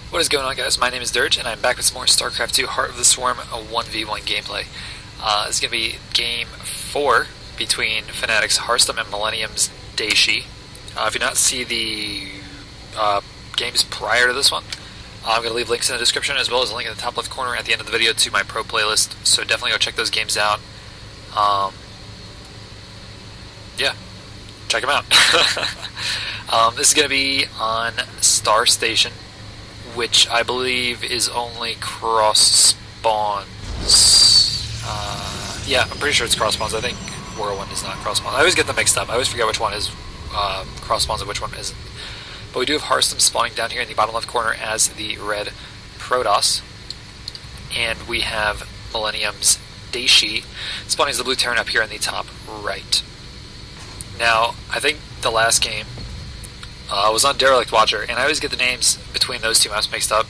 What is going on, guys? My name is Dirge, and I'm back with some more Starcraft 2 Heart of the Swarm, a 1v1 gameplay. This is going to be Game 4 between Fnatic's Harstem and Millennium's Dayshi. If you not see the games prior to this one, I'm going to leave links in the description as well as a link in the top left corner at the end of the video to my pro playlist, so definitely go check those games out. Yeah, check them out. This is going to be on Star Station, which I believe is only cross-spawns. Yeah, I'm pretty sure it's cross-spawns. I think Whirlwind is not cross-spawns. I always get them mixed up. I always forget which one is cross-spawns and which one isn't. But we do have Harstem spawning down here in the bottom left corner as the red Protoss. And we have Millennium's Dayshi spawning as the blue Terran up here in the top right. Now, I think the last game was on Derelict Watcher, and I always get the names between those two maps mixed up,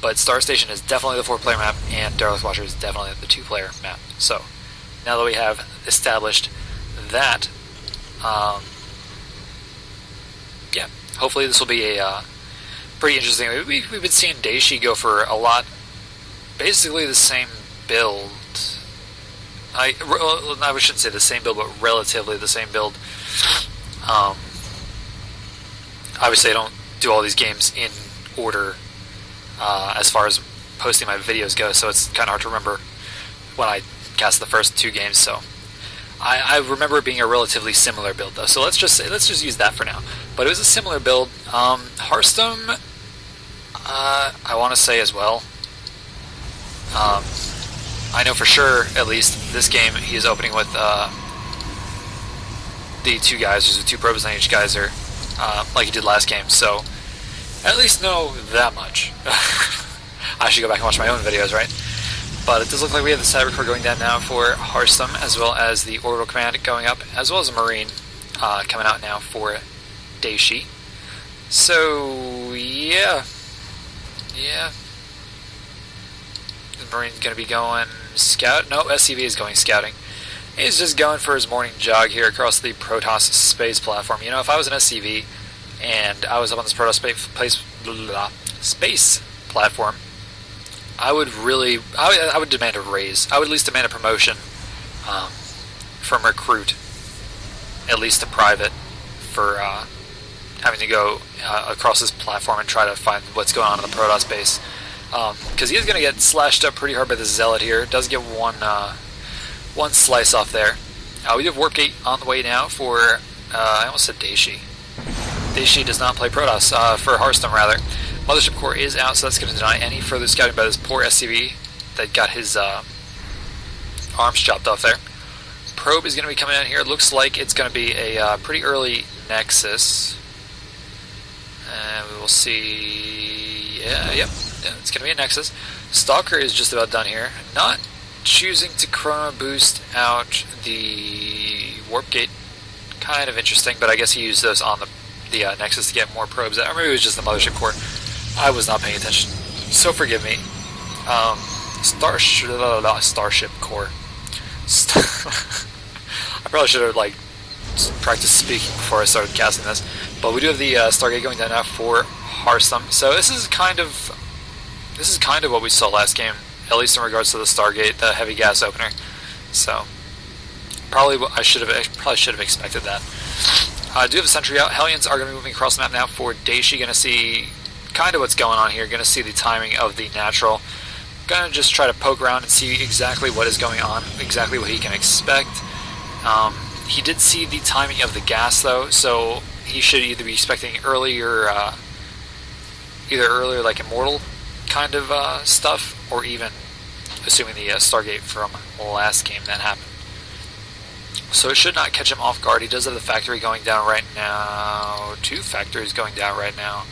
but Star Station is definitely the 4-player map, and Derelict Watcher is definitely the 2-player map. So, now that we have established that, yeah, hopefully this will be a pretty interesting. We've been seeing Dayshi go for a lot, basically the same build. I shouldn't say the same build, but relatively the same build. Obviously, I don't do all these games in order as far as posting my videos go, so it's kind of hard to remember when I cast the first 2 games. So I remember it being a relatively similar build, though. So let's just use that for now. But it was a similar build. Harstem, I want to say as well. I know for sure, at least this game, he is opening with the 2 geysers, the 2 probes on each geyser. Like he did last game, so at least know that much. I should go back and watch my own videos, right? But it does look like we have the cyber core going down now for Harstem, as well as the orbital command going up, as well as a marine coming out now for Dayshi. So yeah, the marine's going to be going scout. No, SCV is going scouting. He's just going for his morning jog here across the Protoss space platform. You know, if I was an SCV and I was up on this Protoss space platform, I would demand a raise. I would at least demand a promotion from recruit, at least to private, for having to go across this platform and try to find what's going on in the Protoss base. Because he is going to get slashed up pretty hard by the Zealot here. Does get one slice off there. We do have Warp Gate on the way now for, I almost said Dayshi. Dayshi does not play Protoss, for Harstem rather. Mothership Core is out, so that's going to deny any further scouting by this poor SCV that got his arms chopped off there. Probe is going to be coming out here. It looks like it's going to be a pretty early Nexus. And we will see, yep, it's going to be a Nexus. Stalker is just about done here. Not choosing to chrono boost out the warp gate, kind of interesting, but I guess he used those on the Nexus to get more probes. Or maybe it was just the Mothership Core. I was not paying attention, so forgive me. Starship Core. I probably should have practiced speaking before I started casting this, but we do have the Stargate going down now for Harstem. So this is kind of what we saw last game, at least in regards to the Stargate, the heavy gas opener. So probably should have expected that. I do have a sentry out. Hellions are going to be moving across the map now for Dayshi. Going to see kind of what's going on here. Going to see the timing of the natural. Going to just try to poke around and see exactly what is going on, exactly what he can expect. He did see the timing of the gas though, so he should either be expecting earlier like Immortal kind of stuff, or even assuming the Stargate from last game that happened. So it should not catch him off guard. He does have the factory going down right now. 2 factories going down right now.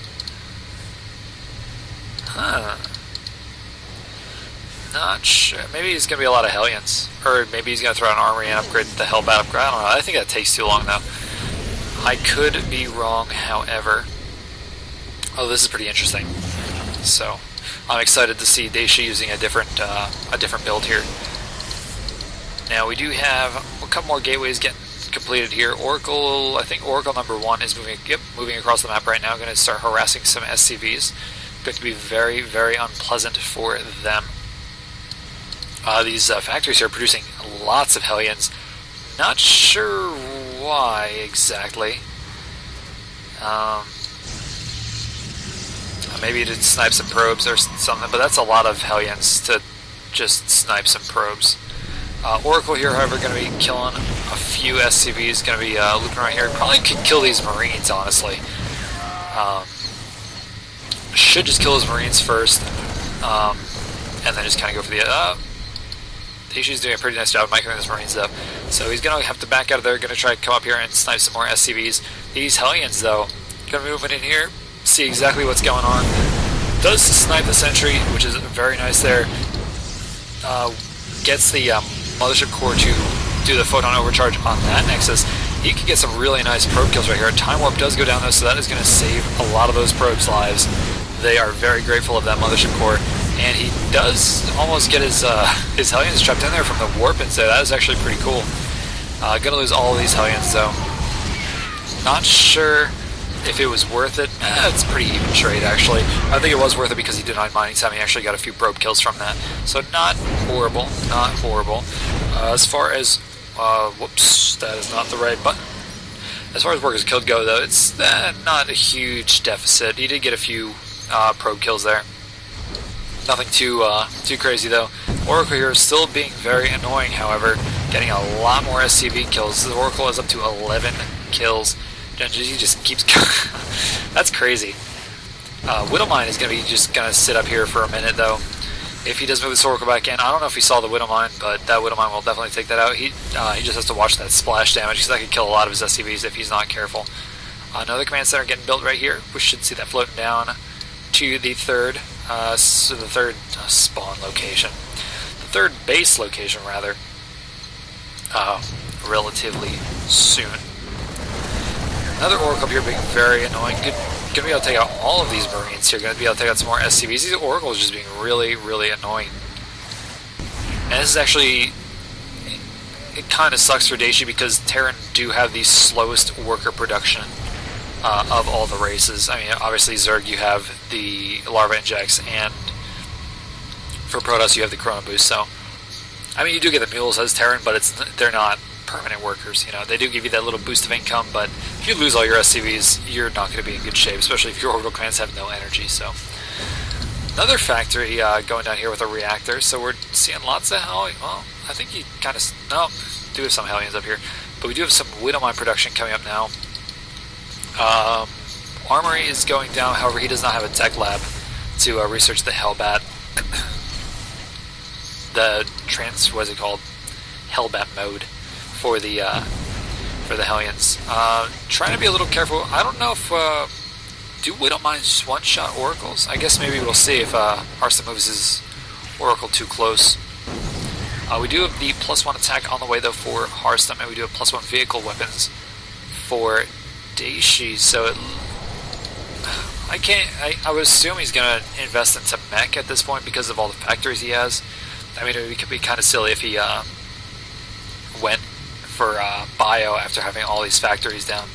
Not sure. Maybe he's going to be a lot of Hellions. Or maybe he's going to throw an armory and upgrade the Hellbat upgrade. I don't know. I think that takes too long though. I could be wrong, however. Oh, this is pretty interesting. So I'm excited to see Dayshi using a different build here. Now we do have a couple more gateways getting completed here. Oracle, I think Oracle number 1 is moving across the map right now. Going to start harassing some SCVs. Going to be very, very unpleasant for them. These factories here are producing lots of Hellions. Not sure why exactly. Maybe to snipe some probes or something, but that's a lot of Hellions to just snipe some probes. Oracle here, however, going to be killing a few SCVs, going to be looping around here. Probably could kill these Marines, honestly. Should just kill his Marines first, and then just kind of go for the... Daishi's doing a pretty nice job of microing his Marines, though. So he's going to have to back out of there, going to try to come up here and snipe some more SCVs. These Hellions, though, going to move in here, see exactly what's going on. Does snipe the sentry, which is very nice there. Gets the Mothership Core to do the photon overcharge on that Nexus. He could get some really nice probe kills right here. Time Warp does go down, though, so that is going to save a lot of those probes' lives. They are very grateful of that Mothership Core. And he does almost get his Hellions trapped in there from the warp, and so that is actually pretty cool. Gonna lose all of these Hellions, though. Not sure if it was worth it. It's pretty even trade, actually. I think it was worth it because he denied mining time. He actually got a few probe kills from that. So not horrible, not horrible. As far as... whoops, that is not the right button. As far as workers killed go, though, it's not a huge deficit. He did get a few probe kills there. Nothing too crazy, though. Oracle here is still being very annoying, however, getting a lot more SCV kills. The Oracle is up to 11 kills. He just keeps going. That's crazy. Widowmine is going to be just going to sit up here for a minute, though. If he does move this Oracle back in, I don't know if he saw the Widowmine, but that Widowmine will definitely take that out. He just has to watch that splash damage, because that could kill a lot of his SCVs if he's not careful. Another command center getting built right here. We should see that floating down to the third. So the third spawn location. The third base location, rather. Relatively soon. Another Oracle up here being very annoying. Gonna be able to take out all of these Marines here. Gonna be able to take out some more SCVs. These Oracles just being really, really annoying. And this is actually... It kind of sucks for Dayshi because Terran do have the slowest worker production of all the races. I mean, obviously Zerg, you have the Larva Injects, and for Protoss you have the Chrono Boost, so... I mean, you do get the Mules as Terran, but they're not permanent workers, you know. They do give you that little boost of income, but if you lose all your SCVs, you're not going to be in good shape, especially if your orbital commands have no energy, so... Another factory going down here with a reactor, so we're seeing lots of Hellions. Well, I think you kind of... No, we do have some Hellions up here, but we do have some Widowmine production coming up now. Armory is going down, however he does not have a tech lab to research the Hellbat. What's it called? Hellbat mode for the Hellions. Trying to be a little careful. I don't know if do Widowmines one-shot Oracles? I guess maybe we'll see if Harstem moves his Oracle too close. We do have the +1 attack on the way, though, for Harstem, and we do have +1 vehicle weapons for Dayshi, so I would assume he's going to invest into mech at this point because of all the factories he has. I mean, it could be kind of silly if he went for bio after having all these factories down.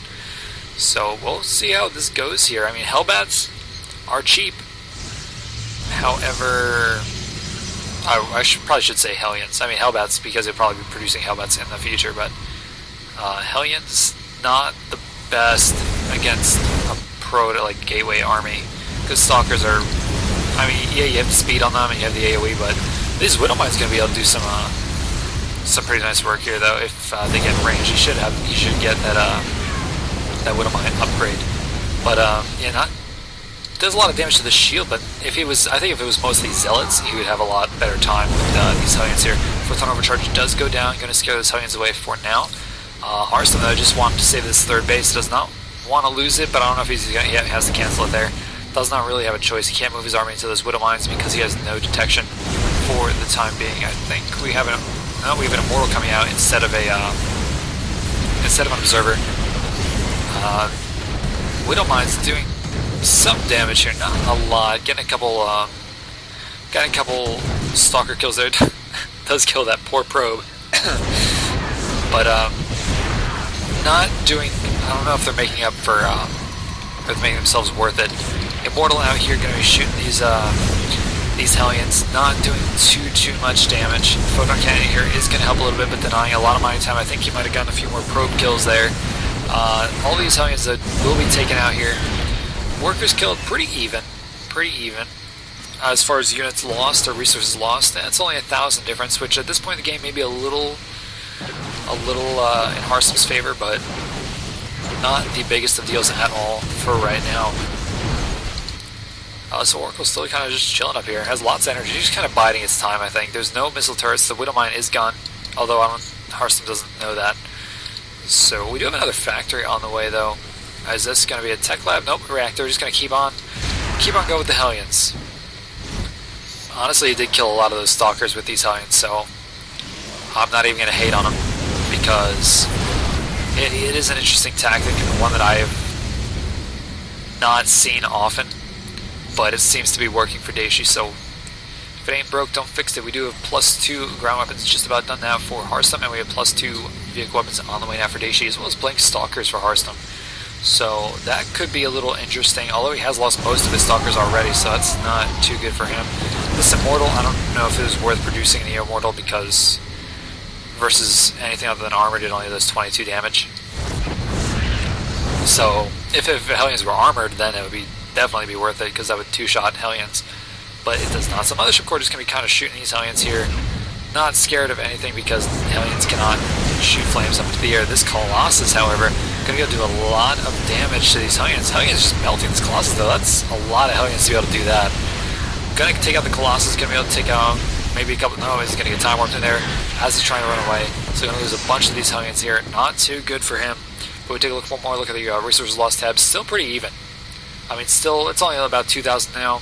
So we'll see how this goes here. I mean, Hellbats are cheap. However, I probably should say Hellions. I mean, Hellbats because they'll probably be producing Hellbats in the future, but Hellions not the best against a like gateway army, because Stalkers are, I mean, yeah, you have the speed on them and you have the AoE, but this Widowmine's going to be able to do some pretty nice work here, though. If they get in range, he should get that Widowmine upgrade. But yeah, does a lot of damage to the shield. But I think if it was mostly Zealots, he would have a lot better time with these Hellions here. Photon Overcharge does go down, going to scare those Hellions away for now. Harstem, though, just wanted to save this third base, does not want to lose it, but I don't know if he has to cancel it there. Does not really have a choice. He can't move his army into those Widowmines because he has no detection for the time being. I think we have an Immortal coming out instead of an Observer. Widowmine's doing some damage here, not a lot. Getting a couple Stalker kills there. Does kill that poor probe, but not doing. I don't know if they're making up for, or making themselves worth it. Immortal out here going to be shooting these Hellions, not doing too much damage. Photon Cannon here is going to help a little bit, but denying a lot of mining time. I think he might have gotten a few more probe kills there. All these Hellions that will be taken out here. Workers killed pretty even. As far as units lost or resources lost, it's only 1,000 difference, which at this point in the game may be a little in Harstem's favor, but not the biggest of deals at all for right now. So Oracle's still kind of just chilling up here. Has lots of energy, just kind of biding its time, I think. There's no missile turrets. The Widow Mine is gone, although Harstem doesn't know that. So we do have another factory on the way, though. Is this going to be a tech lab? Nope, reactor. Just going to keep on going with the Hellions. Honestly, he did kill a lot of those stalkers with these Hellions, so I'm not even going to hate on him, because it is an interesting tactic and one that I have not seen often. But it seems to be working for Dayshi, so if it ain't broke, don't fix it. We do have +2 ground weapons just about done now for Harstem, and we have +2 vehicle weapons on the way now for Dayshi, as well as blank stalkers for Harstem. So that could be a little interesting, although he has lost most of his stalkers already, so that's not too good for him. This Immortal, I don't know if it was worth producing the Immortal, because versus anything other than armored, it only does 22 damage. So if Hellions were armored, then it would definitely be worth it, because that would two-shot Hellions, but it does not. So Mothership Core is going to be kind of shooting these Hellions here, not scared of anything because Hellions cannot shoot flames up into the air. This Colossus, however, going to go do a lot of damage to these Hellions. Hellions just melting this Colossus, though. That's a lot of Hellions to be able to do that. Going to take out the Colossus, going to be able to take out maybe a couple. No, he's going to get time warped in there as he's trying to run away. So going to lose a bunch of these Hellions here. Not too good for him. But we take a one more look at the resources lost tab. Still pretty even. I mean, still, it's only about 2,000 now.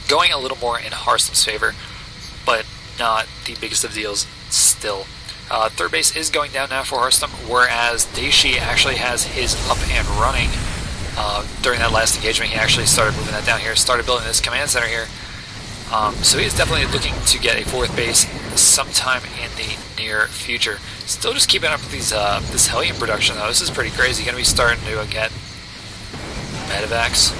Going a little more in Harstem's favor, but not the biggest of deals still. Third base is going down now for Harstem, whereas Dayshi actually has his up and running. During that last engagement, he actually started moving that down here, started building this command center here. So he is definitely looking to get a fourth base sometime in the near future. Still just keeping up with these this Hellion production, though. This is pretty crazy. Going to be starting to get Medevacs.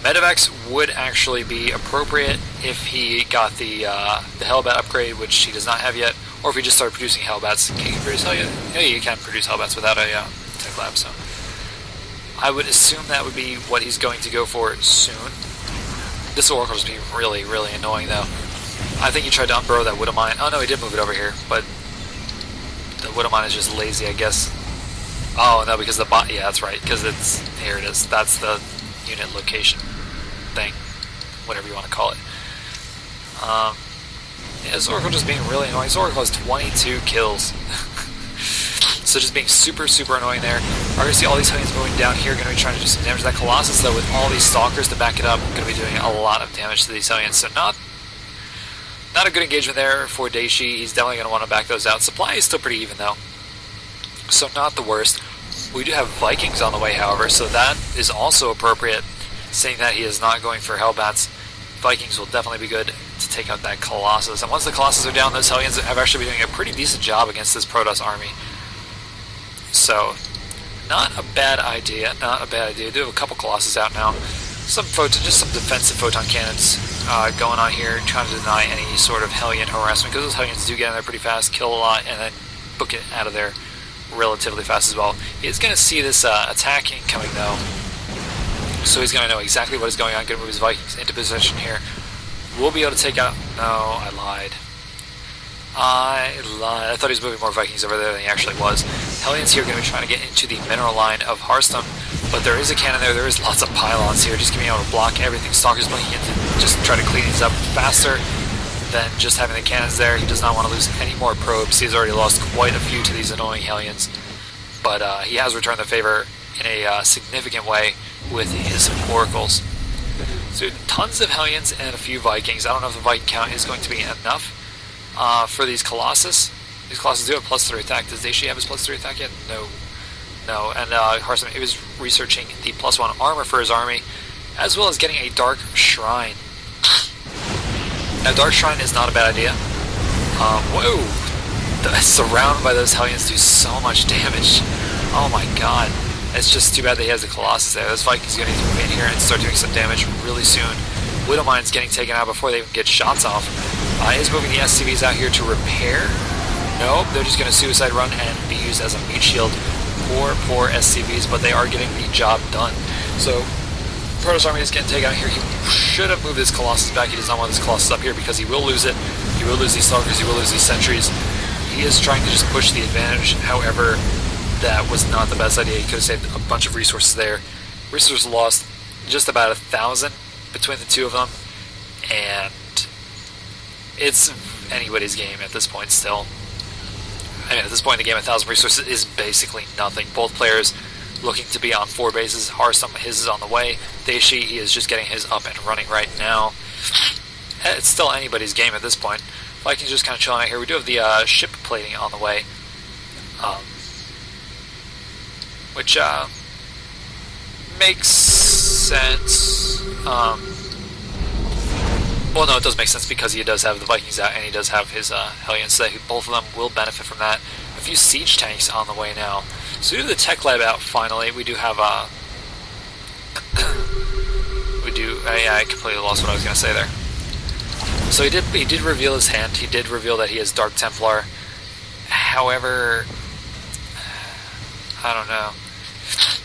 Medevacs would actually be appropriate if he got the Hellbat upgrade, which he does not have yet, or if he just started producing Hellbats. Can you produce Hellbats? Yeah, you can produce Hellbats without a tech lab, so I would assume that would be what he's going to go for soon. This Oracle is being really, really annoying, though. I think he tried to unburrow that Widow Mine. Oh no, he did move it over here, but the Widow Mine is just lazy, I guess. Oh no, because the bot. Yeah, that's right. Because it's here. It is. That's the unit location thing, whatever you want to call it. Yeah, Zorko just being really annoying. Zorko has 22 kills. So just being super, super annoying there. We're going to see all these Hellions moving down here. Going to be trying to do some damage to that Colossus, though, with all these Stalkers to back it up. Going to be doing a lot of damage to these Hellions. So not a good engagement there for Dayshi. He's definitely going to want to back those out. Supply is still pretty even, though. So not the worst. We do have Vikings on the way, however, so that is also appropriate, saying that he is not going for Hellbats. Vikings will definitely be good to take out that Colossus. And once the Colossus are down, those Hellions have actually been doing a pretty decent job against this Protoss army. So, not a bad idea, not a bad idea. We do have a couple Colossus out now. Just some defensive photon cannons going on here, trying to deny any sort of Hellion harassment, because those Hellions do get in there pretty fast, kill a lot, and then book it out of there relatively fast as well. He's going to see this attack incoming, though, so he's going to know exactly what is going on. Going to move his Vikings into position here. We'll be able to take out... No, I lied. I thought he was moving more Vikings over there than he actually was. Hellions here are going to be trying to get into the mineral line of Harstem, but there is a cannon there. There is lots of pylons here, just being able to block everything. Stalker's blinking in to just try to clean these up faster than just having the cannons there. He does not want to lose any more probes. He's already lost quite a few to these annoying Hellions, but he has returned the favor in a significant way with his Oracles. So tons of Hellions and a few Vikings. I don't know if the Viking count is going to be enough for these Colossus. These Colossus do have +3 attack. Does Dayshi have his +3 attack yet? No. No, and Harstem, he was researching the +1 armor for his army, as well as getting a Dark Shrine. Now, Dark Shrine is not a bad idea. Whoa! Surrounded by those Hellions do so much damage. Oh my god. It's just too bad that he has the Colossus there. This Viking's going to move in here and start doing some damage really soon. Widowmine's getting taken out before they even get shots off. Is moving the SCVs out here to repair. Nope, they're just going to suicide run and be used as a meat shield. Poor SCVs, but they are getting the job done. So Protoss Army is getting taken out here. He should have moved his Colossus back. He does not want his Colossus up here because he will lose it. He will lose these Stalkers. He will lose these Sentries. He is trying to just push the advantage. However, that was not the best idea. He could have saved a bunch of resources there. Resources lost just about 1,000 between the two of them, and it's anybody's game at this point still. I mean, at this point in the game, 1,000 resources is basically nothing. Both players looking to be on 4 bases. Harstem, his is on the way. Dayshi, he is just getting his up and running right now. It's still anybody's game at this point. Vikings just kind of chilling out here. We do have the ship plating on the way, which makes sense. Well, no, it does make sense because he does have the Vikings out and he does have his Hellions, so both of them will benefit from that. A few siege tanks on the way now. So we do the tech lab out finally. We do have I completely lost what I was going to say there. So he did reveal his hand. He did reveal that he is Dark Templar. However, I don't know.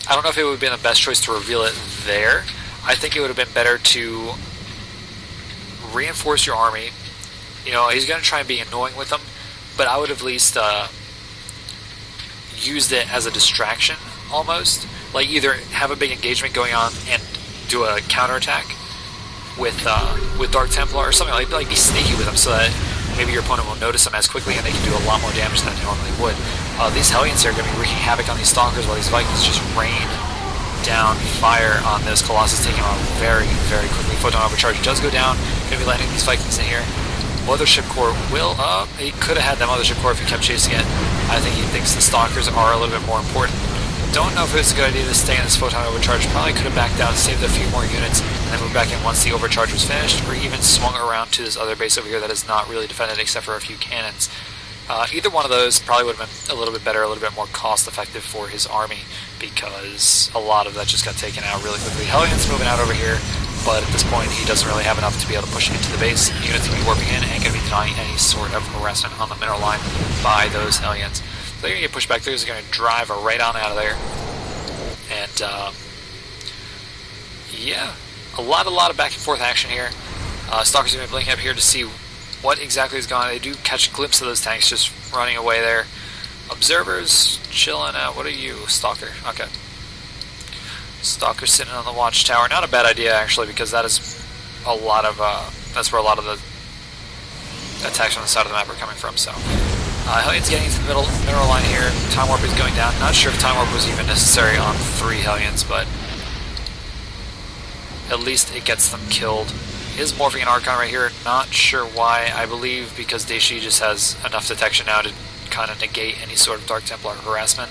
I don't know if it would have been the best choice to reveal it there. I think it would have been better to reinforce your army. You know, he's going to try and be annoying with them, but I would have at least used it as a distraction, almost. Like, either have a big engagement going on and do a counterattack with Dark Templar or something, like be sneaky with them so that maybe your opponent won't notice them as quickly and they can do a lot more damage than they normally would. These Hellions here are going to be wreaking havoc on these Stalkers while these Vikings just rain down fire on those Colossus, taking them out very, very quickly. Photon Overcharge does go down. Going to be landing these Vikings in here. Mothership Core will he could have had that Mothership Core if he kept chasing it. I think he thinks the Stalkers are a little bit more important. Don't know if it's a good idea to stay in this Photon Overcharge. Probably could have backed down, saved a few more units, and then moved back in once the Overcharge was finished, or even swung around to this other base over here that is not really defended except for a few cannons. Either one of those probably would have been a little bit better, a little bit more cost-effective for his army, because a lot of that just got taken out really quickly. Hellions moving out over here, but at this point he doesn't really have enough to be able to push into the base. Units will be warping in and going to be denying any sort of harassment on the mineral line by those Hellions. So they're going to get pushed back. They're just going to drive right on out of there. And, yeah, a lot of back and forth action here. Stalkers are going to be blinking up here to see what exactly is going on. They do catch a glimpse of those tanks just running away there. Observers chilling out. What are you, Stalker? Okay. Stalker sitting on the watchtower. Not a bad idea, actually, because that is a lot of, that's where a lot of the attacks on the side of the map are coming from, so. Hellions getting into the mineral line here. Time Warp is going down. Not sure if Time Warp was even necessary on 3 Hellions, but at least it gets them killed. He is morphing an Archon right here. Not sure why. I believe because Dayshi just has enough detection now to kind of negate any sort of Dark Templar harassment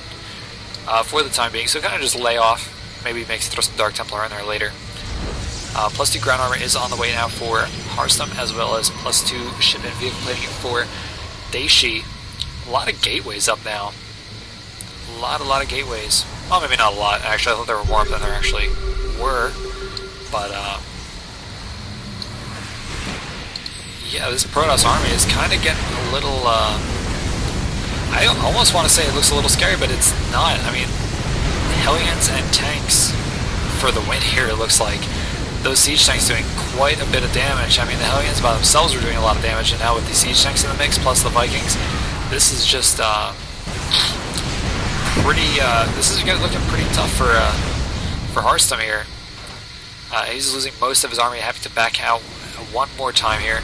for the time being. So kind of just lay off. Maybe makes throw some Dark Templar in there later. +2 ground armor is on the way now for Harstem, as well as +2 ship and vehicle plating for Dayshi. A lot of gateways up now. A lot of gateways. Well, maybe not a lot. Actually, I thought there were more than there actually were. But, yeah, this Protoss army is kind of getting a little, I almost want to say it looks a little scary, but it's not. I mean, Hellions and tanks for the win here, it looks like. Those siege tanks doing quite a bit of damage. I mean, the Hellions by themselves are doing a lot of damage, and now with the siege tanks in the mix, plus the Vikings, this is just this is looking pretty tough for Harstem here. He's losing most of his army, having to back out one more time here.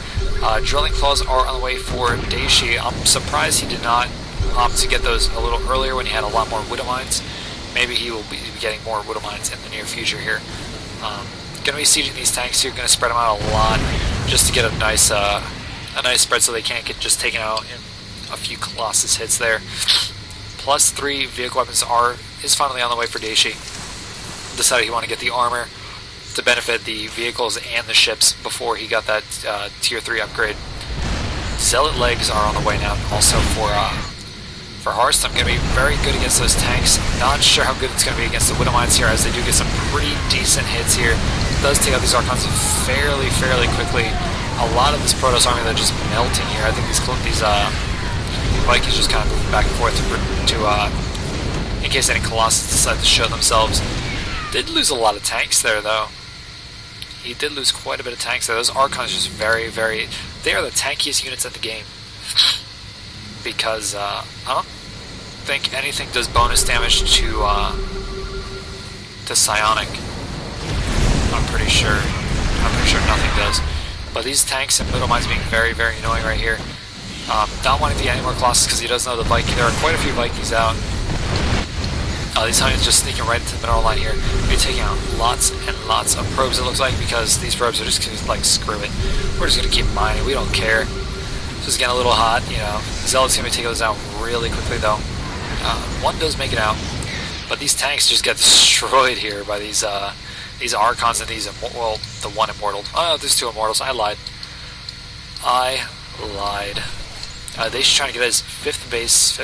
Drilling claws are on the way for Dayshi. I'm surprised he did not opt to get those a little earlier when he had a lot more widow mines. Maybe he will be getting more widow mines in the near future here. Going to be sieging these tanks here. Going to spread them out a lot just to get a nice spread so they can't get just taken out in a few Colossus hits there. +3 vehicle weapons is finally on the way for Dayshi. Decided he wanted to get the armor to benefit the vehicles and the ships before he got that tier 3 upgrade. Zealot legs are on the way now also for Harstem. Going to be very good against those tanks. Not sure how good it's going to be against the Widow Mines here, as they do get some pretty decent hits here. It does take out these Archons fairly quickly. A lot of this Protoss army, they're just melting here. I think these Vikings just kind of moving back and forth in case any Colossus decide to show themselves. Did lose a lot of tanks there, though. He did lose quite a bit of tanks there. Those Archons just very... They are the tankiest units in the game. Because I don't think anything does bonus damage to Psionic. I'm pretty sure nothing does. But these tanks and Widow Mines being very annoying right here. Not wanting to get any more Colossus because he doesn't know the Viking. There are quite a few Vikings out. These Hellions just sneaking right into the mineral line here. You're taking out lots and lots of probes, it looks like, because these probes are just going to, like, screw it. We're just going to keep mining. We don't care. Just getting a little hot, you know. Zealot's going to be taking those out really quickly, though. One does make it out, but these tanks just get destroyed here by these Archons and these, well, the one Immortal. Oh, there's two Immortals. I lied. They's trying to get his fifth base?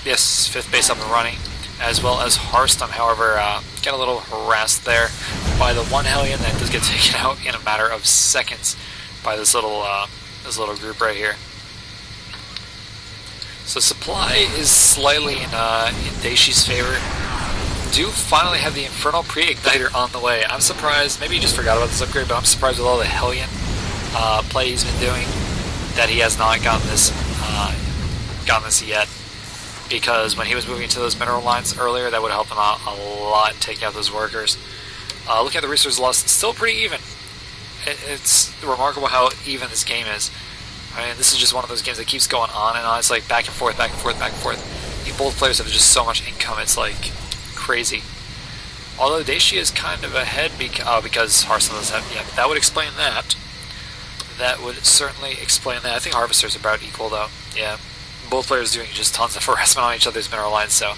Yes, fifth base up and running, as well as Harstem. However, get a little harassed there by the one Hellion that does get taken out in a matter of seconds by this little group right here. So supply is slightly in Daishi's favor. Do finally have the Infernal Pre-Igniter on the way. I'm surprised, maybe he just forgot about this upgrade, but I'm surprised with all the Hellion play he's been doing that he has not gotten this yet. Because when he was moving into those mineral lines earlier, that would help him out a lot, taking out those workers. Looking at the resources lost, it's still pretty even. It's remarkable how even this game is. I mean, this is just one of those games that keeps going on and on. It's like back and forth. Both players have just so much income, it's like crazy. Although Dayshi is kind of ahead because Harstem doesn't have... Yeah, that would explain that. That would certainly explain that. I think Harvesters are about equal, though. Yeah. Both players doing just tons of harassment on each other's mineral lines, so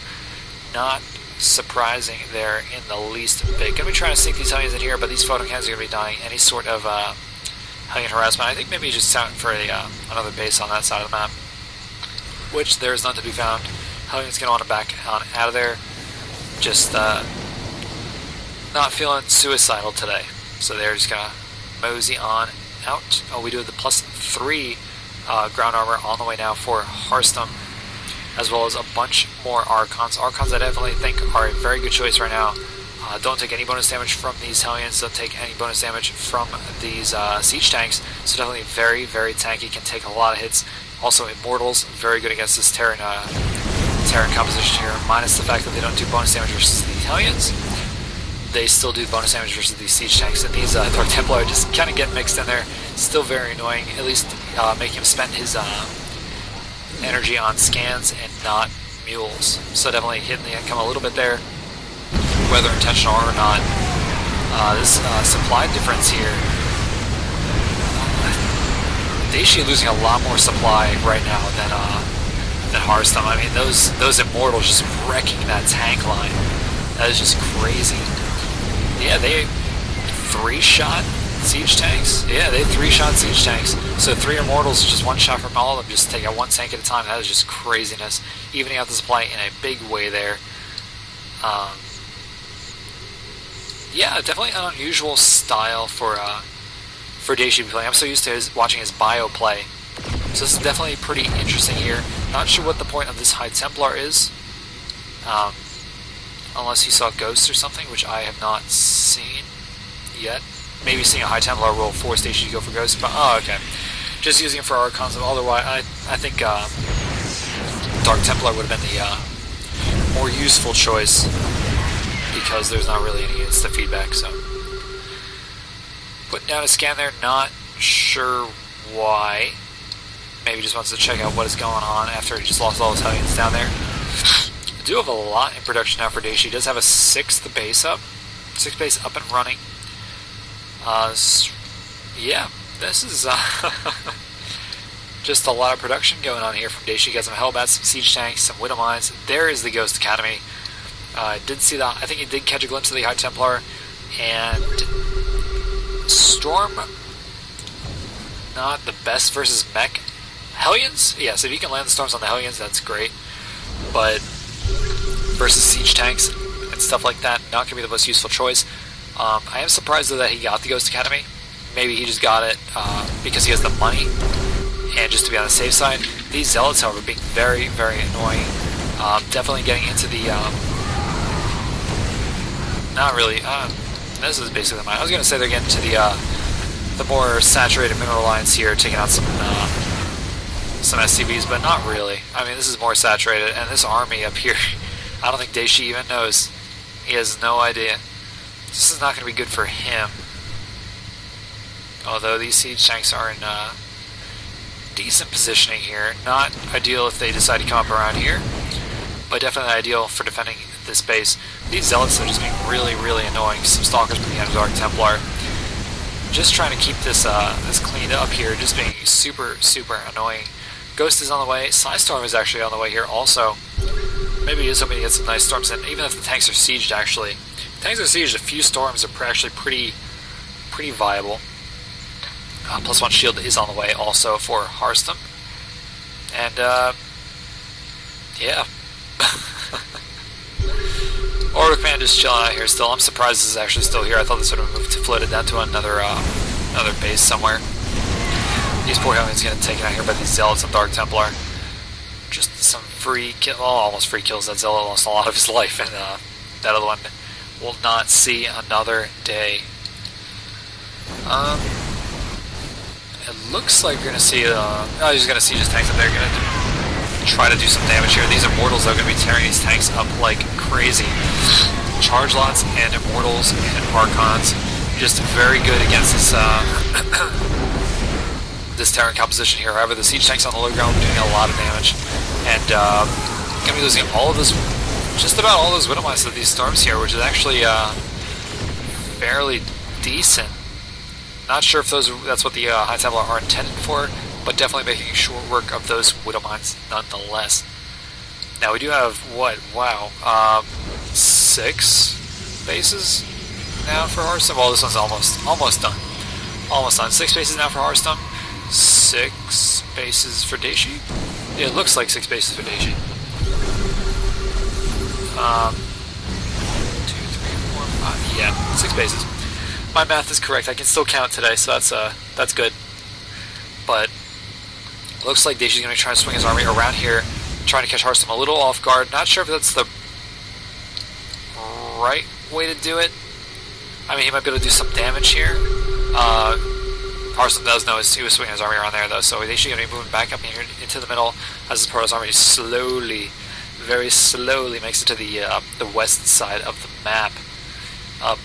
not surprising there in the least bit. Gonna be trying to sneak these Hellions in here, but these photon cannons are gonna be dying any sort of Hellion harassment. I think maybe just out for another base on that side of the map, which there is none to be found. Hellion's gonna want to back on out of there. Just not feeling suicidal today, so they're just gonna mosey on out. Oh, we do the +3 ground armor on the way now for Harstem, as well as a bunch more Archons. Archons I definitely think are a very good choice right now. Don't take any bonus damage from these Hellions, don't take any bonus damage from these siege tanks, so definitely very tanky, can take a lot of hits. Also Immortals, very good against this Terran composition here, minus the fact that they don't do bonus damage versus the Hellions. They still do bonus damage versus these siege tanks, and these Dark Templar just kind of get mixed in there. Still very annoying, at least making him spend his energy on scans and not mules. So definitely hitting the income a little bit there, whether intentional or not. This supply difference here, Dayshi losing a lot more supply right now than Harstem. I mean, those Immortals just wrecking that tank line. That is just crazy. Yeah, they 3-shot siege tanks. Yeah, they 3-shot siege tanks. So 3 Immortals, just 1 shot from all of them, just take out 1 tank at a time. That is just craziness. Evening out the supply in a big way there. Yeah, definitely an unusual style for Dayshi playing. I'm so used to watching his bio play. So this is definitely pretty interesting here. Not sure what the point of this High Templar is. Unless you saw Ghosts or something, which I have not seen yet. Maybe seeing a High Templar will force Dayshi to go for Ghosts, but oh, okay. Just using it for Archons. Otherwise, I think Dark Templar would have been the more useful choice, because there's not really any instant feedback. So putting down a scan there, not sure why. Maybe just wants to check out what is going on after he just lost all his Hellions down there. I do have a lot in production now for Dayshi. He does have a 6th base up. 6th base up and running. Yeah, this is just a lot of production going on here from Dayshi. Got some Hellbats, some Siege Tanks, some Widow Mines. There is the Ghost Academy. I did see that. I think he did catch a glimpse of the High Templar. And Storm, not the best versus mech. Hellions? Yes, if you can land the Storms on the Hellions, that's great. but versus siege tanks and stuff like that, not going to be the most useful choice. I am surprised though that he got the Ghost Academy. Maybe he just got it because he has the money, and just to be on the safe side. These Zealots, however, being very, very annoying. Definitely getting into the... not really... this is basically mine. I was going to say they're getting to the more saturated mineral lines here, taking out some SCVs, but not really. I mean, this is more saturated, and this army up here, I don't think Dayshi even knows. He has no idea. This is not going to be good for him. Although these siege tanks are in decent positioning here. Not ideal if they decide to come up around here, but definitely ideal for defending this base. These Zealots are just being really, really annoying. Some Stalkers from the end of Dark Templar. Just trying to keep this this cleaned up here, just being super, super annoying. Ghost is on the way. Psystorm is actually on the way here also. Maybe he is hoping to get some nice storms in, even if the tanks are sieged actually. If tanks are sieged, a few storms are actually pretty viable. +1 shield is on the way also for Harstem. And, yeah. Order Command just chilling out here still. I'm surprised this is actually still here. I thought this would have moved to floated down to another base somewhere. These poor helmets getting taken out here by these Zealots and Dark Templar. Just some free kill, well, almost free kills. That Zealot lost a lot of his life, and that other one will not see another day. It looks like we're going to see, he's going to see just tanks up there, going to try to do some damage here. These Immortals are going to be tearing these tanks up like crazy. Charge lots and Immortals and Archons, just very good against this, this Terran composition here. However, the siege tanks on the low ground are doing a lot of damage, and going to be losing all of this, just about all those Widow Mines of these storms here, which is actually fairly decent. Not sure if that's what the High Templar are intended for, but definitely making short work of those Widow Mines nonetheless. Now we do have, what, wow, 6 bases now for Harstem. Well, this one's almost done. Almost done. 6 bases now for Harstem. 6 bases for Dayshi. Yeah, it looks like 6 bases for Dayshi. 2, 3, 4, 5. Yeah, 6 bases. My math is correct. I can still count today, so that's good. But looks like Daishi's going to try to swing his army around here, trying to catch Harstem a little off guard. Not sure if that's the right way to do it. I mean, he might be able to do some damage here. Harstem does know he was swinging his army around there, though, so Daishi going to be moving back up here into the middle as his Protoss army slowly, very slowly makes it to the west side of the map.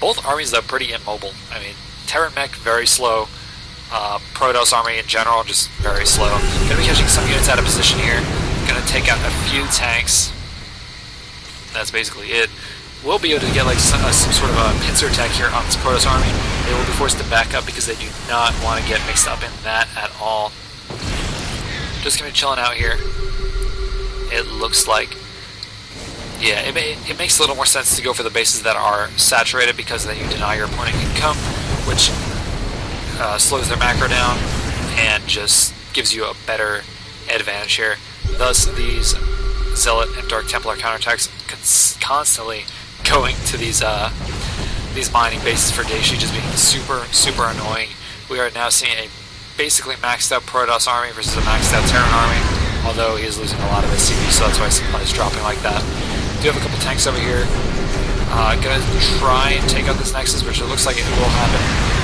Both armies, though, pretty immobile. I mean, Terran mech, very slow. Protoss army in general, just very slow. Gonna be catching some units out of position here. Gonna take out a few tanks. That's basically it. We'll be able to get like some sort of a pincer attack here on this Protoss army. They will be forced to back up because they do not want to get mixed up in that at all. Just gonna be chilling out here. It looks like, yeah, it makes a little more sense to go for the bases that are saturated, because then you deny your opponent income, which slows their macro down and just gives you a better advantage here. Thus, these Zealot and Dark Templar counterattacks constantly going to these mining bases for Dayshi, just being super, super annoying. We are now seeing a basically maxed out Protoss army versus a maxed out Terran army, although he is losing a lot of SCV, so that's why supply is dropping like that. Do have a couple tanks over here. Gonna try and take out this Nexus, which it looks like it will happen.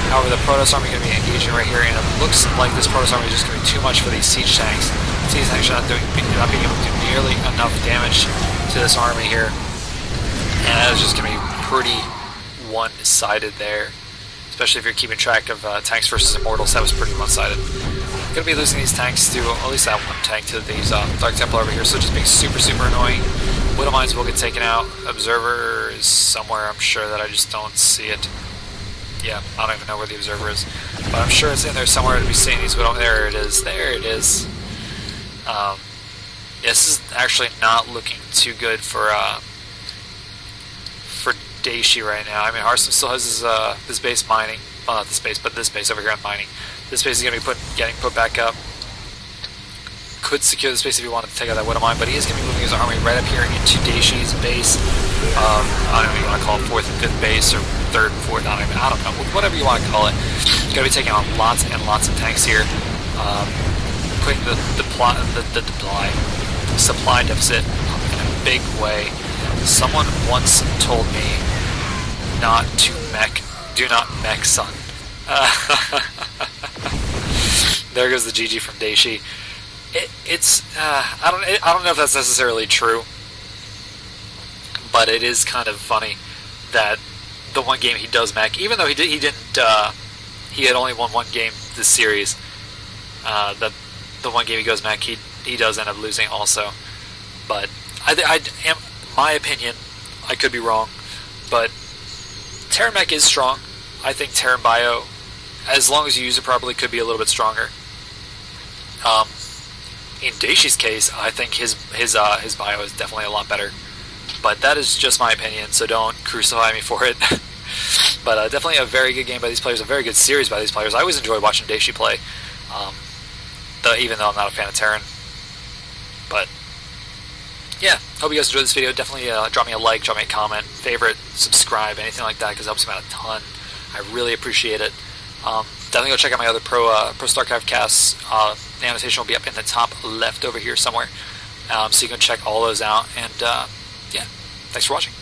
However, the Protoss army is going to be engaging right here, and it looks like this Protoss army is just going to be too much for these siege tanks. Siege tanks are not being able to do nearly enough damage to this army here, and that is just going to be pretty one-sided there. Especially if you're keeping track of tanks versus Immortals, that was pretty one-sided. Going to be losing these tanks to, at least that one tank, to these Dark Templar over here, so just being super, super annoying. Widow Mines will get taken out. Observer is somewhere, I'm sure, that I just don't see it. Yeah, I don't even know where the Observer is, but I'm sure it's in there somewhere to be seeing these Widow. There it is, there it is. Yeah, this is actually not looking too good for Dayshi right now. I mean, Harstem still has his base mining. Well, not this base over here on mining. This base is going to be getting put back up. could secure the space if he wanted to take out that Widow Mine, but he is going to be moving his army right up here into Daishi's base. I don't know if you want to call it 4th and 5th base, or 3rd and 4th, I don't know, whatever you want to call it. He's going to be taking on lots and lots of tanks here, putting the supply deficit in a big way. Someone once told me not to mech, do not mech, son. There goes the GG from Dayshi. I don't know if that's necessarily true, but it is kind of funny that the one game he does mech, even though he had only won one game this series, the one game he goes mech, he does end up losing also. But my opinion, I could be wrong, but Terran mech is strong. I think Terran bio, as long as you use it properly, could be a little bit stronger. In Daishi's case, I think his bio is definitely a lot better. But that is just my opinion, so don't crucify me for it. But definitely a very good game by these players, a very good series by these players. I always enjoy watching Dayshi play, even though I'm not a fan of Terran. But yeah, hope you guys enjoyed this video. Definitely drop me a like, drop me a comment, favorite, subscribe, anything like that, because it helps me out a ton. I really appreciate it. Definitely go check out my other Pro Starcraft casts. The annotation will be up in the top left over here somewhere, so you can check all those out. And yeah, thanks for watching.